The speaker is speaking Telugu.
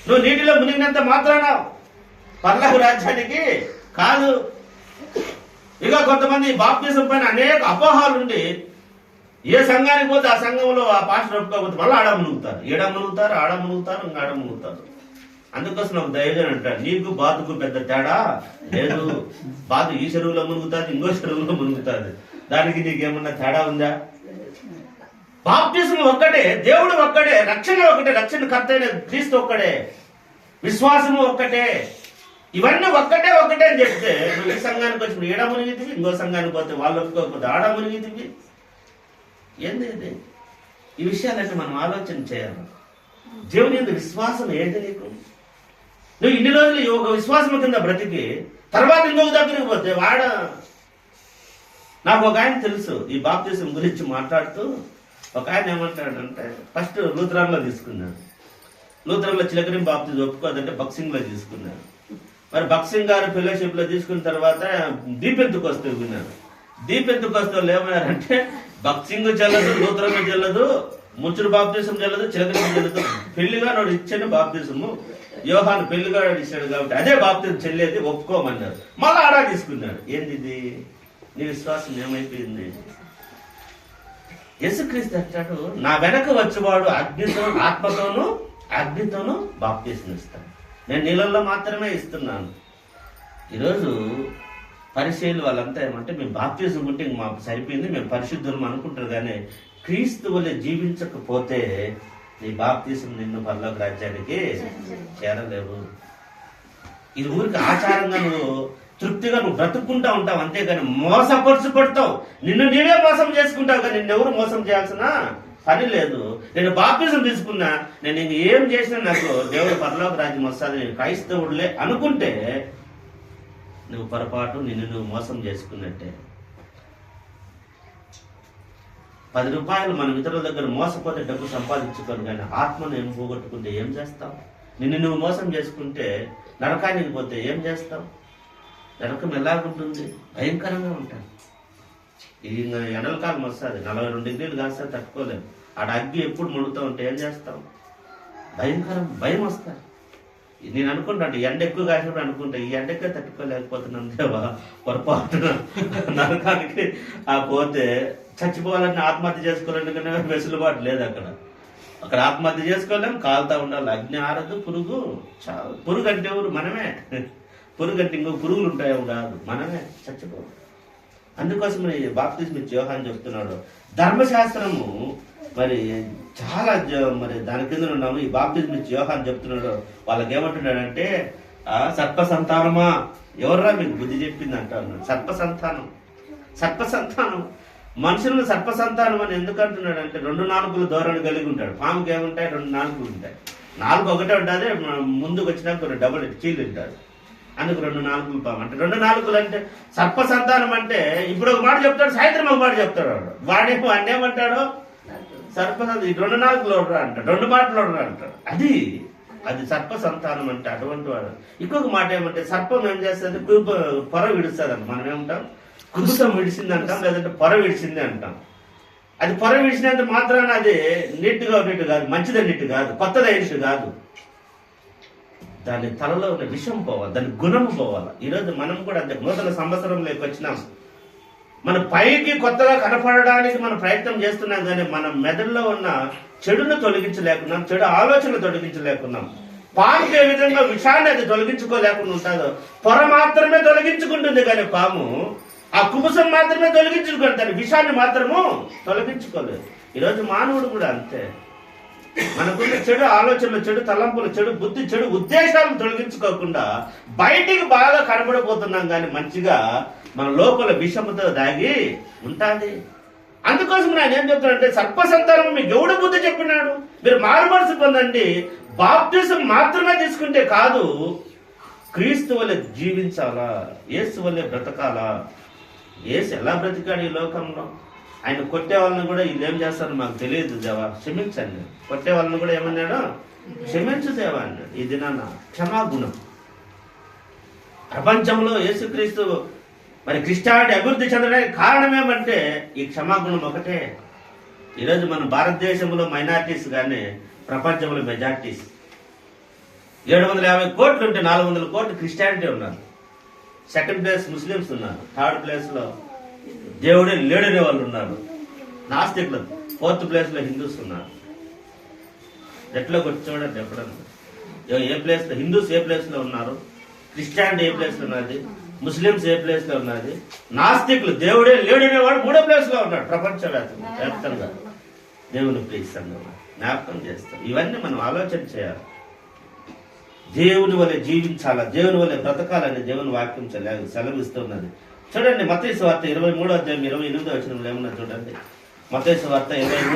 నువ్వు నీటిలో మునిగినంత మాత్రాన పరలోక రాజ్యానికి కాదు. ఇక కొంతమంది బాప్తిజం పైన అనేక అపోహాలుండి ఏ సంఘానికి పోతే ఆ సంఘంలో ఆ పాస్టర్ ఒప్పుకోకపోతే మళ్ళీ ఆడ మునుగుతారు, ఆడ మునుగుతారు, ఇంకా ఆడ మునుగుతారు. అందుకోసం నాకు దైవజన్ అంటాడు, నీకు బాతుకు పెద్ద తేడా లేదు. బాతు ఈ చెరువులో మునుగుతుంది, ఇంకో చెరువులో మునుగుతుంది. దానికి నీకేమన్నా తేడా ఉందా? బాప్తిజం ఒక్కటే, దేవుడు ఒక్కడే, రక్షణ ఒక్కటే, రక్షణ కర్త అయిన క్రీస్తు ఒక్కడే, విశ్వాసము ఒక్కటే. ఇవన్నీ ఒక్కటే అని చెప్తే నువ్వు ఈ సంఘానికి వచ్చి ఈడ మునిగితివి, ఇంకో సంఘానికి పోతే వాళ్ళు ఒప్పుకోకపోతే ఆడ మునిగితివి. ఏంది ఇది? ఈ విషయాలన్నీ మనం ఆలోచన చేయాలి. దేవుని యొక్క విశ్వాసం ఏంటి నీకు? నువ్వు ఇన్ని రోజులు ఒక విశ్వాసం కింద బ్రతికి తర్వాత ఇంకొక దగ్గరికి పోతే నాకు ఒక ఆయన తెలుసు, ఈ బాప్తిజం గురించి మాట్లాడుతూ ఒక ఆయన ఏమంటాడంటే, ఫస్ట్ లూథరన్లో తీసుకున్నాడు. లూథరన్లో చిలకరి బాప్తిజం ఒప్పుకోదంటే బక్సింగ్లో తీసుకున్నాడు. మరి బక్సింగ్ గారు ఫెలోషిప్ లో తీసుకున్న తర్వాత దీపెంతుకొస్తూ విన్నారు. దీపెంతుకొస్తూ ఏమన్నారంటే, బక్సింగ్ చెల్లదు, లూథరన్ చెల్లదు, ముచ్చుడు బాప్తిజం చెల్లదు, చిలకరి చెల్లదు, పెళ్లిగా నాడు ఇచ్చాను బాప్తిజము, యోహాను పెళ్లిగా ఇచ్చాడు కాబట్టి అదే బాప్తిజం చెల్లేది, ఒప్పుకోమన్నారు. మళ్ళా ఆడా తీసుకున్నాడు. ఏంది ఇది? నీ విశ్వాసం ఏమైపోయింది? యేసుక్రీస్తు అంటాడు, నా వెనక వచ్చేవాడు అగ్నితోనూ బాప్తిజం ఇస్తాడు, నేను నీళ్ళల్లో మాత్రమే ఇస్తున్నాను. ఈరోజు పరిచయులు వాళ్ళంతా ఏమంటే, మేము బాప్తిజం ఉంటే మాకు సరిపోయింది, మేము పరిశుద్ధులం అనుకుంటారు. కానీ క్రీస్తు వలె జీవించకపోతే నీ బాప్తిజం నిన్ను పరలోక రాజ్యానికి చేరలేవు. ఇది ఊరికి ఆచారంగా నువ్వు తృప్తిగా నువ్వు బ్రతుక్కుంటా ఉంటావు, అంతేగాని మోసపరుచుపడతావు, నిన్ను నీవే మోసం చేసుకుంటావు. కానీ నిన్నెవరు మోసం చేయాల్సిన పని లేదు. నేను బాప్తిజం తీసుకున్నా, నేను ఇంక ఏం చేసినా నాకు దేవుడు పరలోక రాజ్యం వస్తుంది, నేను క్రైస్తవుడులే అనుకుంటే నువ్వు పొరపాటు, నిన్ను నువ్వు మోసం చేసుకున్నట్టే. 10 రూపాయలు మనం ఇతరుల దగ్గర మోసపోతే డబ్బు సంపాదించుకోను, కానీ ఆత్మను ఏం పోగొట్టుకుంటే ఏం చేస్తావు? నిన్ను నువ్వు మోసం చేసుకుంటే నరకానికి పోతే ఏం చేస్తావు? నరకం ఎలాగుంటుంది? భయంకరంగా ఉంటాను. ఇది ఎండల కాలం వస్తుంది, 42 డిగ్రీలు కాస్తే తట్టుకోలేము. ఆడ అగ్గి ఎప్పుడు ముడుతూ ఉంటే ఏం చేస్తాం? భయం వస్తుంది. నేను అనుకుంటాను, ఎండ ఎక్కువ కాసినప్పుడు అనుకుంటా, ఈ ఎండకే తట్టుకోలేకపోతున్నాను దేవా, పొరపాటున నరకానికి పోతే చచ్చిపోవాలని ఆత్మహత్య చేసుకోవాలంటే వెసులుబాటు లేదు. అక్కడ ఆత్మహత్య చేసుకోలేం, కాలుతా ఉండాలి. అగ్ని ఆరదు, పురుగు అంటే ఎవరు? మనమే. పురుగు అంటే ఇంకో పురుగులు ఉంటాయో కాదు, మనమే చచ్చిపోవాలి. అందుకోసం బాప్తిజం ఇచ్చి యోహాను చెప్తున్నాడు, ధర్మశాస్త్రము మరి చాలా మరి దాని కింద ఉన్నాము. ఈ బాప్తిజం ఇచ్చి యోహాను చెప్తున్నాడు, వాళ్ళకి ఏమంటున్నాడంటే, సర్ప సంతానమా, ఎవర్రా మీకు బుద్ధి చెప్పింది అంటారు. సర్ప సంతానం మనుషులను సర్ప సంతానం అని ఎందుకు అంటున్నాడు అంటే, 2 నాలుకలు ధోరణి కలిగి ఉంటాడు. పాముకి ఏముంటాయి? 2 నాలుకలు ఉంటాయి. నాలుగు ఒకటే ఉంటుంది, ముందుకు వచ్చినాక కొన్ని డబుల్ చీలు ఉంటాడు, అందుకు 2 నాలుకలు పాము అంటే. 2 నాలుకలు అంటే సర్ప సంతానం అంటే, ఇప్పుడు ఒక మాట చెప్తాడు, సాయంత్రం ఒక మాట చెప్తాడు. వాడేమో అన్నేమంటాడు, సర్ప 2 నాలుకలు ఓడరా అంటాడు, 2 మాటలు ఓడరా అంటాడు. అది సర్ప సంతానం అంటే అటువంటి వాడు. ఇంకొక మాట ఏమంటే, సర్పం ఏం చేస్తుంది? పొర విడుస్తుంది అంట. మనం ఏమంటాం? కుబుసం విడిచింది అంటాం, లేదంటే పొర విడిచింది అంటాం. అది పొర విడిచినంత మాత్రాన అది నీట్గా ఉన్నట్టు కాదు, మంచిదన్నట్టు కాదు, కొత్తదైనట్టు కాదు. దాని తలలో ఉన్న విషం పోవాలి, దాని గుణం పోవాలి. ఈరోజు మనం కూడా అంతే, నూతన సంవత్సరంలోకి వచ్చినాం. మన పైకి కొత్తగా కనపడడానికి మనం ప్రయత్నం చేస్తున్నాం, కానీ మన మెదడులో ఉన్న చెడును తొలగించలేకున్నాం, చెడు ఆలోచనలు తొలగించలేకున్నాం. పాముకి ఏ విధంగా విషాన్ని అది తొలగించుకోలేకుండా ఉంటుందో, పొర మాత్రమే తొలగించుకుంటుంది, కానీ పాము ఆ కుబుసం మాత్రమే తొలగించుకుంటారు, విషాన్ని మాత్రము తొలగించుకోలేదు. ఈరోజు మానవుడు కూడా అంతే. మనకున్న చెడు ఆలోచనలు, చెడు తలంపులు, చెడు బుద్ధి, చెడు ఉద్దేశాలను తొలగించుకోకుండా బయటికి బాగా కనబడిపోతున్నాం, కానీ మంచిగా మన లోపల విషముతో దాగి ఉంటుంది. అందుకోసం నేను ఏం చెప్తానంటే, సర్ప సంతానం మీకు ఎవడు బుద్ధి చెప్పినాడు? మీరు మారుమనసు పొందండి, బాప్తిజం మాత్రమే తీసుకుంటే కాదు, క్రీస్తు వలె జీవించాలా, యేసు వలె బ్రతకాలా. యేసు ఎలా బ్రతికాడు ఈ లోకంలో? ఆయన కొట్టే వాళ్ళని కూడా వీళ్ళు ఏం చేస్తారో మాకు తెలియదు దేవా, క్షమించండి. కొట్టే వాళ్ళని కూడా ఏమన్నాడు? క్షమించు దేవా అన్నాడు. ఈ దినాన క్షమాగుణం. ప్రపంచంలో యేసుక్రీస్తు మరి క్రిస్టియానిటీ అభివృద్ధి చెందడానికి కారణం ఏమంటే ఈ క్షమాగుణం ఒకటే. ఈరోజు మన భారతదేశంలో మైనారిటీస్ కానీ ప్రపంచంలో మెజారిటీస్. 750 కోట్లు ఉంటే 400 కోట్లు క్రిస్టియానిటీ ఉన్నారు. సెకండ్ ప్లేస్ ముస్లిమ్స్ ఉన్నారు. థర్డ్ ప్లేస్ లో దేవుడే లేడనే వాళ్ళు ఉన్నారు, నాస్తికులు. ఫోర్త్ ప్లేస్ లో హిందూస్ ఉన్నారు. ఎట్లా కొట్టి చూడండి ఎప్పుడన్నా ఏ ప్లేస్ లో హిందూస్ ఏ ప్లేస్ లో ఉన్నారు, క్రిస్టియానిటీ ఏ ప్లేస్ లో ఉన్నది, ముస్లిమ్స్ ఏ ప్లేస్ లో ఉన్నది, నాస్తికులు దేవుడే లేడనే వాడు 3వ ప్లేస్ లో ఉన్నాడు ప్రపంచవ్యాప్తంగా. దేవుని ప్లీజ్ సంగమా జ్ఞాపకం చేస్తాం. ఇవన్నీ మనం ఆలోచన చేయాలి. దేవుని వలె జీవించాలా, దేవుని వలె బ్రతకాలని దేవుని వాక్యం సెలవిస్తున్నది. చూడండి మత్తయి సువార్త 23వ అధ్యాయం 28వ వచనంలో ఏమన్నా చూడండి. మత్తయి సువార్త 23